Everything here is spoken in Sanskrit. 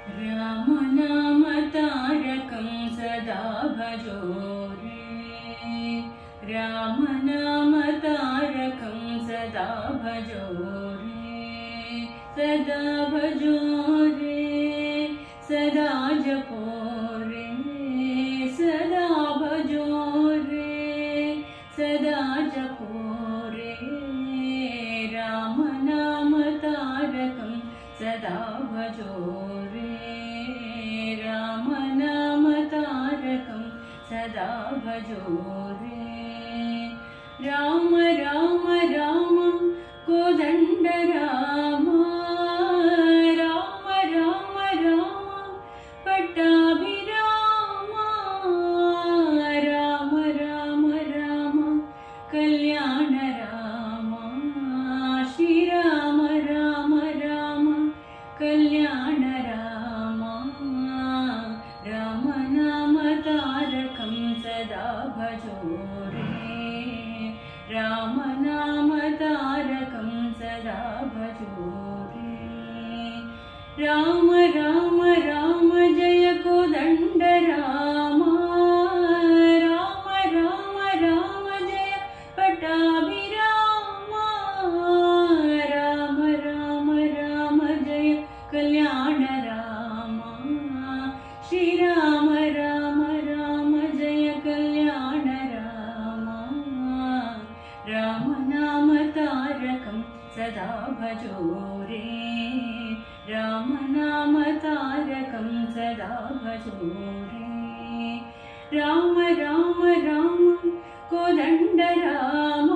राम नाम तारकं सदा भजो रे। राम नाम तारकं सदा भजो रे। सदा भजो रे, सदा जपो रे। सदा भजो रे, सदा जपो रे। राम नाम तारकं सदा भजो रे। राम नाम तारकं सदा भजो रे। राम राम राम कोदंड राम। राम राम राम पट्टाभिराम। राम राम राम कल्याण राम। श्रीराम राम राम कल्याण राम। राम नाम तारकं सदा भजो रे। राम नाम तारकं सदा भजो रे। राम राम राम जय कोदंड राम। राम राम राम जय पट्टाभिराम। राम राम राम जय कल्याण राम। श्रीराम राम राम जय कल्याण राम। राम नाम तारकं सदा भजो रे। राम नाम तारकं सदा भजो रे। राम राम राम कोदंड राम।